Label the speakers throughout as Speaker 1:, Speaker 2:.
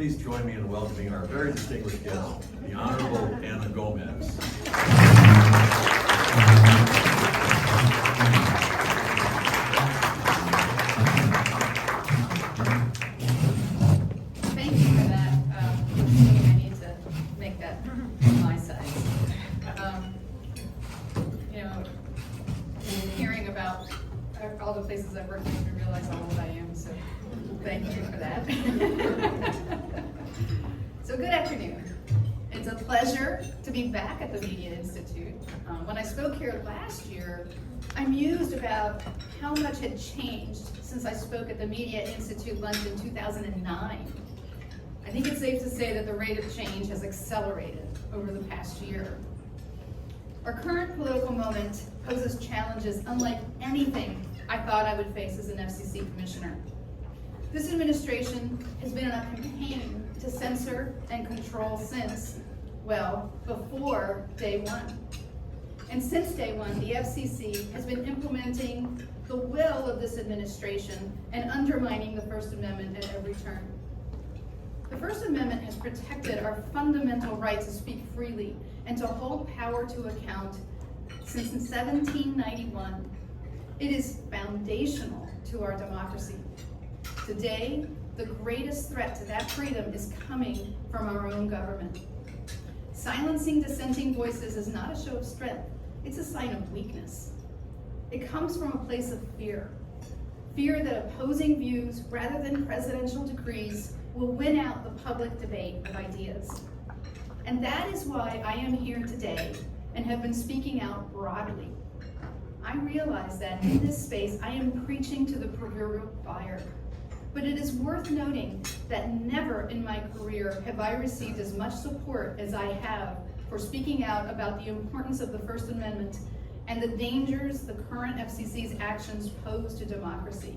Speaker 1: please join me in welcoming our very distinguished guest, the Honorable Ana Gomez.
Speaker 2: Thank you for that. I need to make that my size. Hearing about all the places I've worked in, I realize how old I am, so thank you for that. So good afternoon. It's a pleasure to be back at the Media Institute. When I spoke here last year, I mused about how much had changed since I spoke at the Media Institute Luncheon in 2009. I think it's safe to say that the rate of change has accelerated over the past year. Our current political moment poses challenges unlike anything I thought I would face as an FCC commissioner. This administration has been on a campaign to censor and control since, well, before day one. And since day one, the FCC has been implementing the will of this administration and undermining the First Amendment at every turn. The First Amendment has protected our fundamental right to speak freely and to hold power to account since 1791. It is foundational to our democracy. Today, the greatest threat to that freedom is coming from our own government. Silencing dissenting voices is not a show of strength, it's a sign of weakness. It comes from a place of fear. Fear that opposing views, rather than presidential decrees, will win out the public debate of ideas. And that is why I am here today and have been speaking out broadly. I realize that in this space I am preaching to the proverbial choir, but it is worth noting that never in my career have I received as much support as I have for speaking out about the importance of the First Amendment and the dangers the current FCC's actions pose to democracy.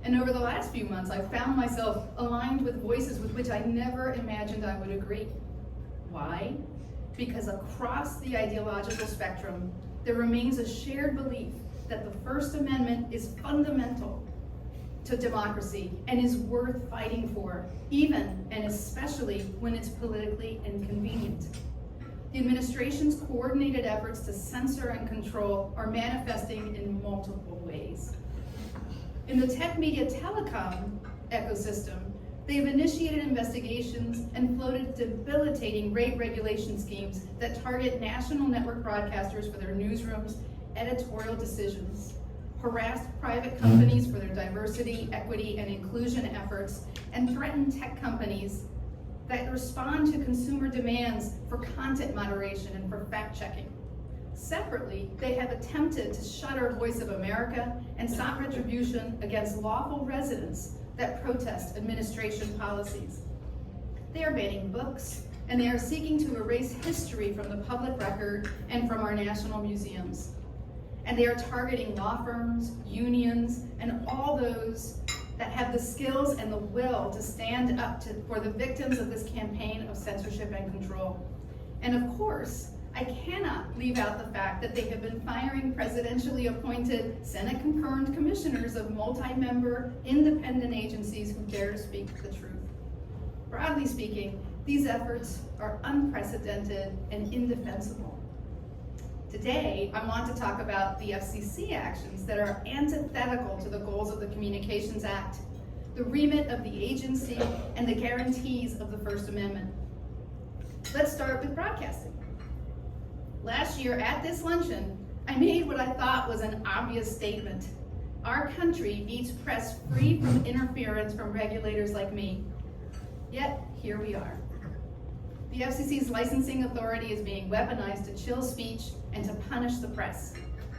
Speaker 2: And over the last few months, I've found myself aligned with voices with which I never imagined I would agree. Why? Because across the ideological spectrum, there remains a shared belief that the First Amendment is fundamental to democracy and is worth fighting for, even and especially when it's politically inconvenient. The administration's coordinated efforts to censor and control are manifesting in multiple ways. In the tech media telecom ecosystem, they have initiated investigations and floated debilitating rate regulation schemes that target national network broadcasters for their newsrooms' editorial decisions, harassed private companies for their diversity, equity, and inclusion efforts, and threaten tech companies that respond to consumer demands for content moderation and for fact-checking. Separately, they have attempted to shutter Voice of America and sought retribution against lawful residents that protest administration policies. They are banning books, and they are seeking to erase history from the public record and from our national museums. And they are targeting law firms, unions, and all those that have the skills and the will to stand up for the victims of this campaign of censorship and control. And of course, I cannot leave out the fact that they have been firing presidentially appointed Senate-confirmed commissioners of multi-member independent agencies who dare to speak the truth. Broadly speaking, these efforts are unprecedented and indefensible. Today, I want to talk about the FCC actions that are antithetical to the goals of the Communications Act, the remit of the agency, and the guarantees of the First Amendment. Let's start with broadcasting. Last year at this luncheon, I made what I thought was an obvious statement. Our country needs press free from interference from regulators like me. Yet, here we are. The FCC's licensing authority is being weaponized to chill speech and to punish the press.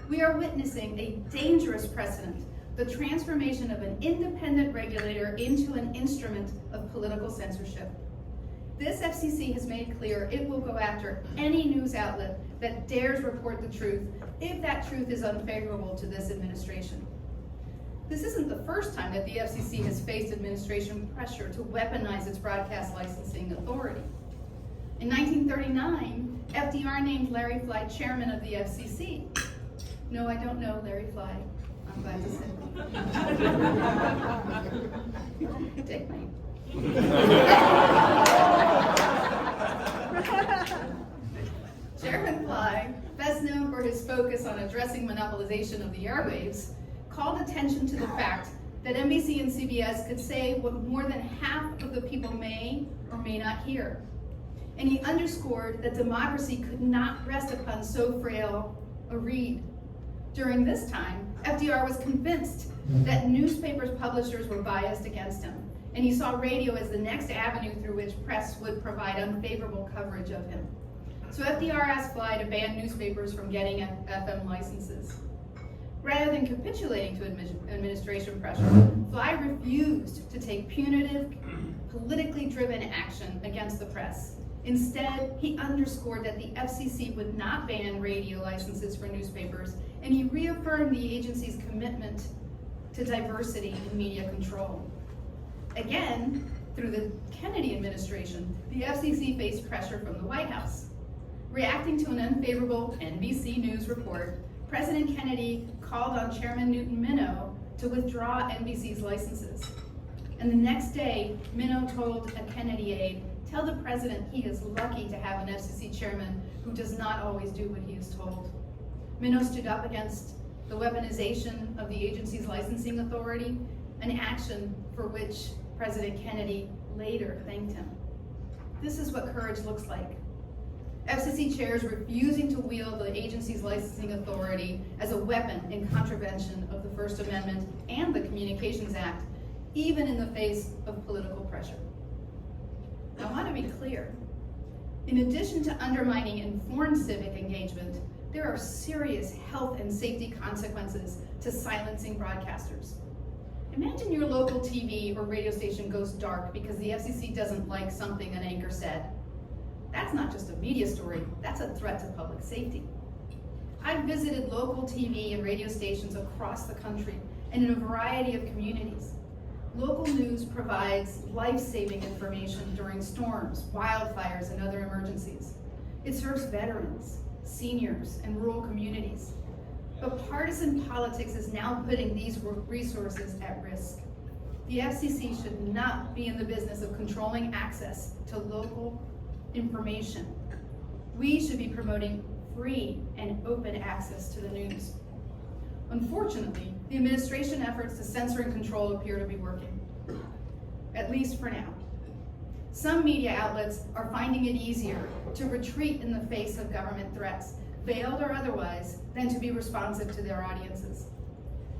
Speaker 2: We are witnessing a dangerous precedent, the transformation of an independent regulator into an instrument of political censorship. This FCC has made clear it will go after any news outlet that dares report the truth if that truth is unfavorable to this administration. This isn't the first time that the FCC has faced administration pressure to weaponize its broadcast licensing authority. In 1939, FDR named Larry Fly chairman of the FCC. No, I don't know Larry Fly. I'm glad to say. Take me. pressing monopolization of the airwaves, called attention to the fact that NBC and CBS could say what more than half of the people may or may not hear. And he underscored that democracy could not rest upon so frail a reed. During this time, FDR was convinced that newspapers' publishers were biased against him, and he saw radio as the next avenue through which press would provide unfavorable coverage of him. So FDR asked Fly to ban newspapers from getting FM licenses. Rather than capitulating to administration pressure, Fly refused to take punitive, politically driven action against the press. Instead, he underscored that the FCC would not ban radio licenses for newspapers, and he reaffirmed the agency's commitment to diversity in media control. Again, through the Kennedy administration, the FCC faced pressure from the White House. Reacting to an unfavorable NBC News report, President Kennedy called on Chairman Newton Minow to withdraw NBC's licenses. And the next day, Minow told a Kennedy aide, "Tell the president he is lucky to have an FCC chairman who does not always do what he is told." Minow stood up against the weaponization of the agency's licensing authority, an action for which President Kennedy later thanked him. This is what courage looks like. FCC chairs refusing to wield the agency's licensing authority as a weapon in contravention of the First Amendment and the Communications Act, even in the face of political pressure. I want to be clear. In addition to undermining informed civic engagement, there are serious health and safety consequences to silencing broadcasters. Imagine your local TV or radio station goes dark because the FCC doesn't like something an anchor said. That's not just a media story, that's a threat to public safety. I've visited local TV and radio stations across the country and in a variety of communities. Local news provides life-saving information during storms, wildfires, and other emergencies. It serves veterans, seniors, and rural communities. But partisan politics is now putting these resources at risk. The FCC should not be in the business of controlling access to local information. We should be promoting free and open access to the news. Unfortunately, the administration efforts to censor and control appear to be working, at least for now. Some media outlets are finding it easier to retreat in the face of government threats, veiled or otherwise, than to be responsive to their audiences.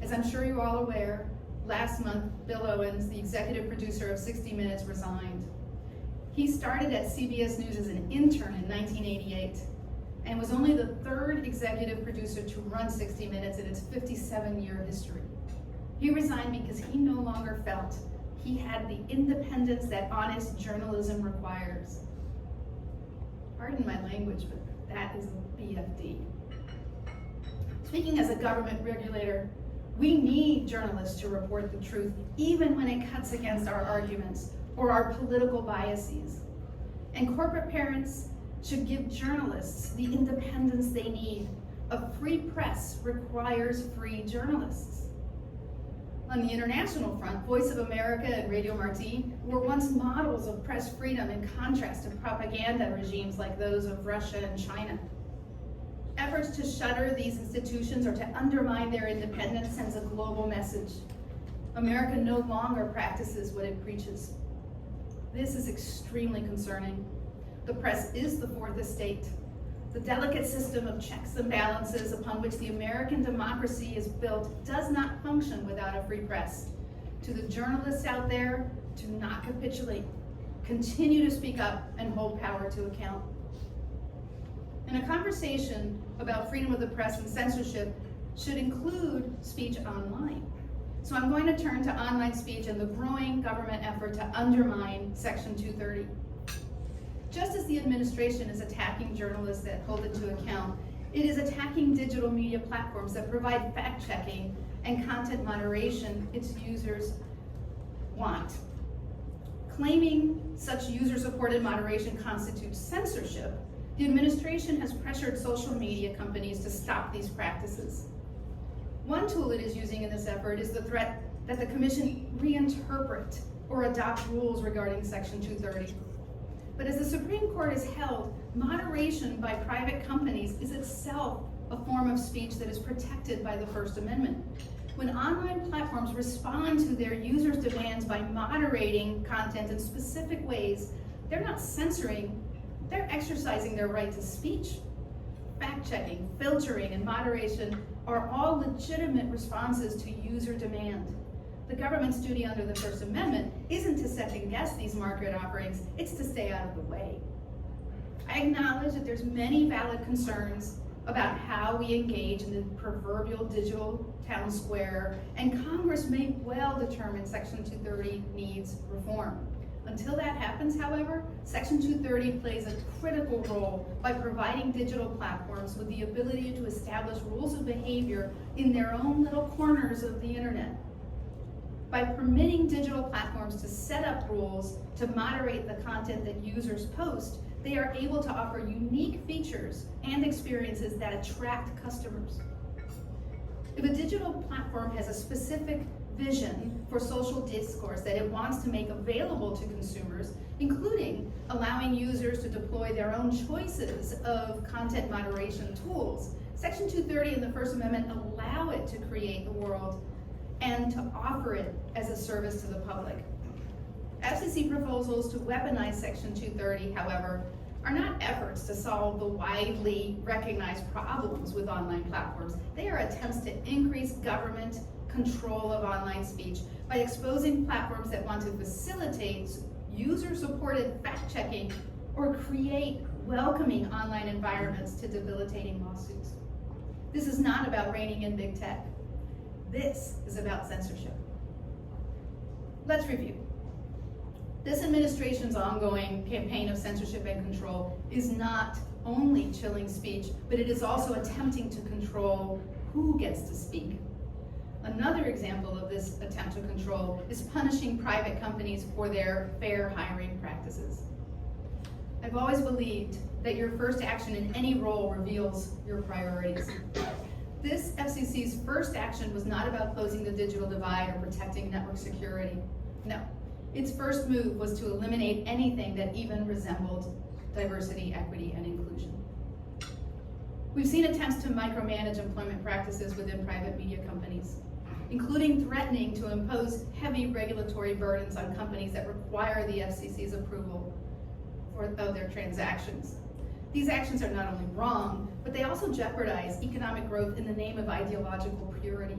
Speaker 2: As I'm sure you're all aware, last month, Bill Owens, the executive producer of 60 Minutes, resigned. He started at CBS News as an intern in 1988 and was only the third executive producer to run 60 Minutes in its 57-year history. He resigned because he no longer felt he had the independence that honest journalism requires. Pardon my language, but that is a BFD. Speaking as a government regulator, we need journalists to report the truth, even when it cuts against our arguments or our political biases. And corporate parents should give journalists the independence they need. A free press requires free journalists. On the international front, Voice of America and Radio Marti were once models of press freedom in contrast to propaganda regimes like those of Russia and China. Efforts to shutter these institutions or to undermine their independence sends a global message. America no longer practices what it preaches. This is extremely concerning. The press is the fourth estate, the delicate system of checks and balances upon which the American democracy is built does not function without a free press. To the journalists out there, to not capitulate, continue to speak up and hold power to account. And a conversation about freedom of the press and censorship should include speech online. So I'm going to turn to online speech and the growing government effort to undermine Section 230. Just as the administration is attacking journalists that hold it to account, it is attacking digital media platforms that provide fact-checking and content moderation its users want. Claiming such user-supported moderation constitutes censorship, the administration has pressured social media companies to stop these practices. One tool it is using in this effort is the threat that the Commission reinterpret or adopt rules regarding Section 230. But as the Supreme Court has held, moderation by private companies is itself a form of speech that is protected by the First Amendment. When online platforms respond to their users' demands by moderating content in specific ways, they're not censoring, they're exercising their right to speech. Fact-checking, filtering, and moderation are all legitimate responses to user demand. The government's duty under the First Amendment isn't to second-guess these market offerings, it's to stay out of the way. I acknowledge that there's many valid concerns about how we engage in the proverbial digital town square, and Congress may well determine Section 230 needs reform. Until that happens, however, Section 230 plays a critical role by providing digital platforms with the ability to establish rules of behavior in their own little corners of the internet. By permitting digital platforms to set up rules to moderate the content that users post, they are able to offer unique features and experiences that attract customers. If a digital platform has a specific vision for social discourse that it wants to make available to consumers, including allowing users to deploy their own choices of content moderation tools, Section 230 and the First Amendment allow it to create the world and to offer it as a service to the public. FCC proposals to weaponize Section 230, however, are not efforts to solve the widely recognized problems with online platforms. They are attempts to increase government control of online speech by exposing platforms that want to facilitate user-supported fact-checking or create welcoming online environments to debilitating lawsuits. This is not about reining in big tech. This is about censorship. Let's review. This administration's ongoing campaign of censorship and control is not only chilling speech, but it is also attempting to control who gets to speak. Another example of this attempt to control is punishing private companies for their fair hiring practices. I've always believed that your first action in any role reveals your priorities. This FCC's first action was not about closing the digital divide or protecting network security. No, its first move was to eliminate anything that even resembled diversity, equity, and inclusion. We've seen attempts to micromanage employment practices within private media companies, including threatening to impose heavy regulatory burdens on companies that require the FCC's approval of their transactions. These actions are not only wrong, but they also jeopardize economic growth in the name of ideological purity.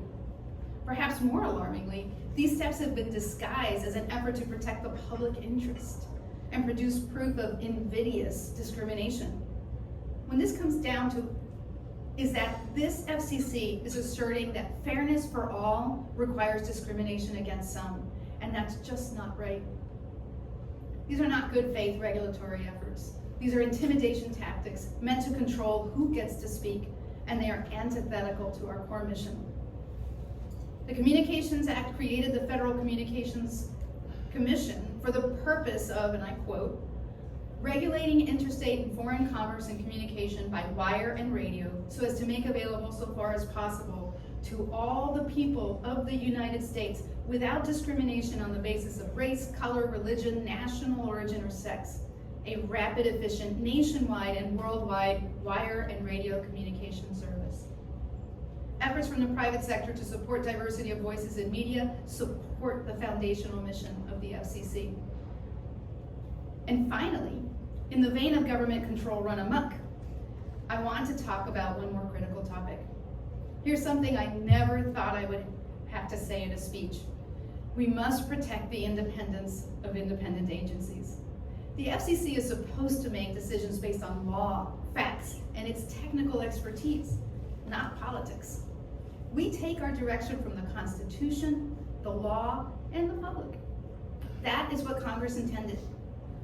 Speaker 2: Perhaps more alarmingly, these steps have been disguised as an effort to protect the public interest and produce proof of invidious discrimination. When this comes down to is that this FCC is asserting that fairness for all requires discrimination against some, and that's just not right. These are not good faith regulatory efforts. These are intimidation tactics meant to control who gets to speak, and they are antithetical to our core mission. The Communications Act created the Federal Communications Commission for the purpose of, and I quote, regulating interstate and foreign commerce and communication by wire and radio so as to make available so far as possible to all the people of the United States without discrimination on the basis of race, color, religion, national origin, or sex, a rapid, efficient, nationwide and worldwide wire and radio communication service. Efforts from the private sector to support diversity of voices in media support the foundational mission of the FCC. And finally, in the vein of government control run amok, I want to talk about one more critical topic. Here's something I never thought I would have to say in a speech. We must protect the independence of independent agencies. The FCC is supposed to make decisions based on law, facts, and its technical expertise, not politics. We take our direction from the Constitution, the law, and the public. That is what Congress intended.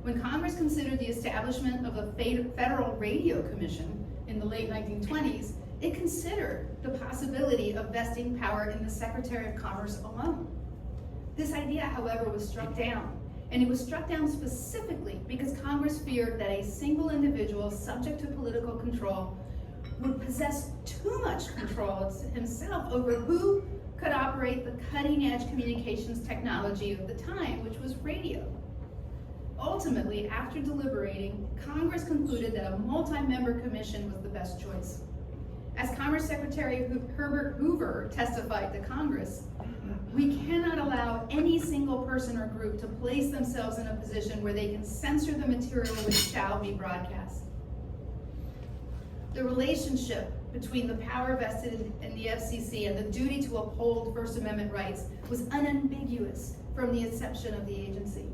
Speaker 2: When Congress considered the establishment of a Federal Radio Commission in the late 1920s, it considered the possibility of vesting power in the Secretary of Commerce alone. This idea, however, was struck down, and it was struck down specifically because Congress feared that a single individual subject to political control would possess too much control himself over who could operate the cutting-edge communications technology of the time, which was radio. Ultimately, after deliberating, Congress concluded that a multi-member commission was the best choice. As Commerce Secretary Herbert Hoover testified to Congress, we cannot allow any single person or group to place themselves in a position where they can censor the material which shall be broadcast. The relationship between the power vested in the FCC and the duty to uphold First Amendment rights was unambiguous from the inception of the agency.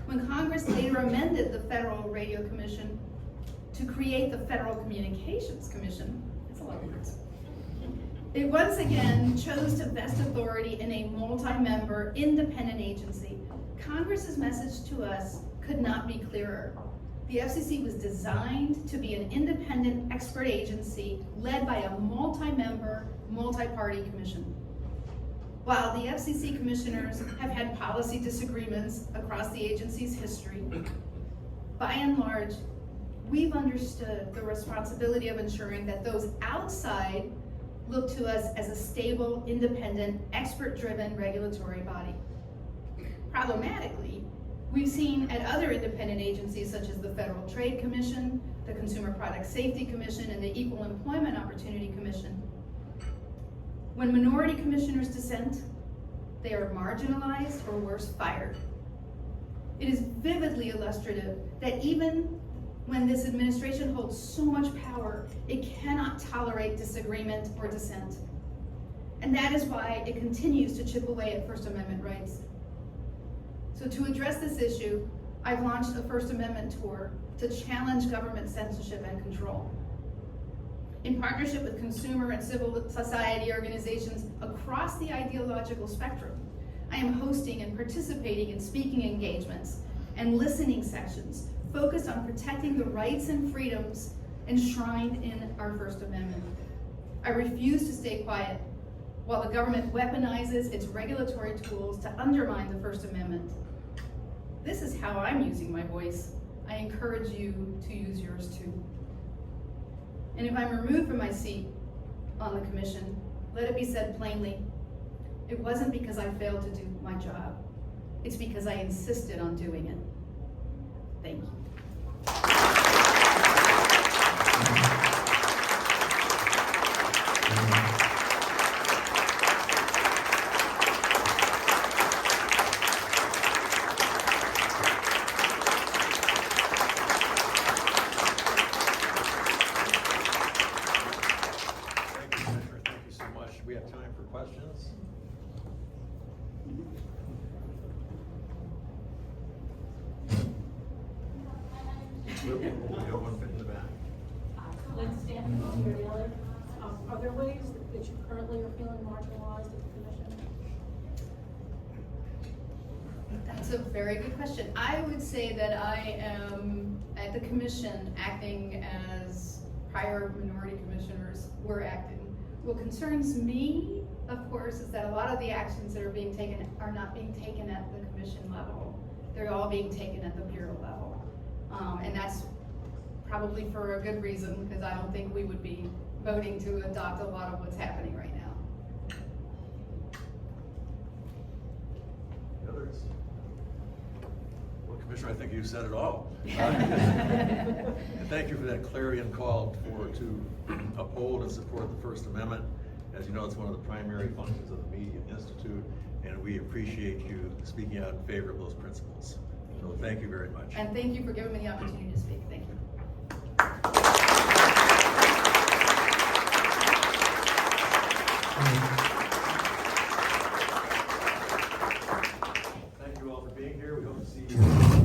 Speaker 2: When Congress later amended the Federal Radio Commission to create the Federal Communications Commission, that's a lot of words, it once again chose to vest authority in a multi-member, independent agency. Congress's message to us could not be clearer. The FCC was designed to be an independent expert agency led by a multi-member, multi-party commission. While the FCC commissioners have had policy disagreements across the agency's history, by and large, we've understood the responsibility of ensuring that those outside look to us as a stable, independent, expert-driven regulatory body. Problematically, we've seen at other independent agencies such as the Federal Trade Commission, the Consumer Product Safety Commission, and the Equal Employment Opportunity Commission, when minority commissioners dissent, they are marginalized or worse, fired. It is vividly illustrative that even when this administration holds so much power, it cannot tolerate disagreement or dissent. And that is why it continues to chip away at First Amendment rights. So to address this issue, I've launched a First Amendment tour to challenge government censorship and control. In partnership with consumer and civil society organizations across the ideological spectrum, I am hosting and participating in speaking engagements and listening sessions focused on protecting the rights and freedoms enshrined in our First Amendment. I refuse to stay quiet while the government weaponizes its regulatory tools to undermine the First Amendment. This is how I'm using my voice. I encourage you to use yours too. And if I'm removed from my seat on the commission, let it be said plainly, it wasn't because I failed to do my job. It's because I insisted on doing it. Thank you.
Speaker 1: We have time for questions. We have one in the back.
Speaker 3: Lynn Stanton, you're the other. Are there ways that you currently are feeling marginalized at the commission?
Speaker 2: That's a very good question. I would say that I am at the commission acting as prior minority commissioners were acting. What concerns me, of course, is that a lot of the actions that are being taken are not being taken at the commission level. They're all being taken at the bureau level. And that's probably for a good reason, because I don't think we would be voting to adopt a lot of what's happening right now.
Speaker 1: The others? Well, Commissioner, I think you said it all. And thank you for that clarion call to uphold and support the First Amendment. As you know, it's one of the primary functions of the Media Institute, and we appreciate you speaking out in favor of those principles. So thank you very much.
Speaker 2: And thank you for giving me the opportunity to speak. Thank you.
Speaker 1: Thank you all for being here. We hope to see you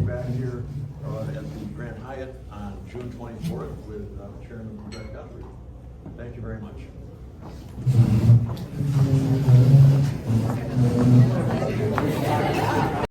Speaker 1: back here at the Grand Hyatt on June 24th with Chairman Brett Guthrie. Thank you very much.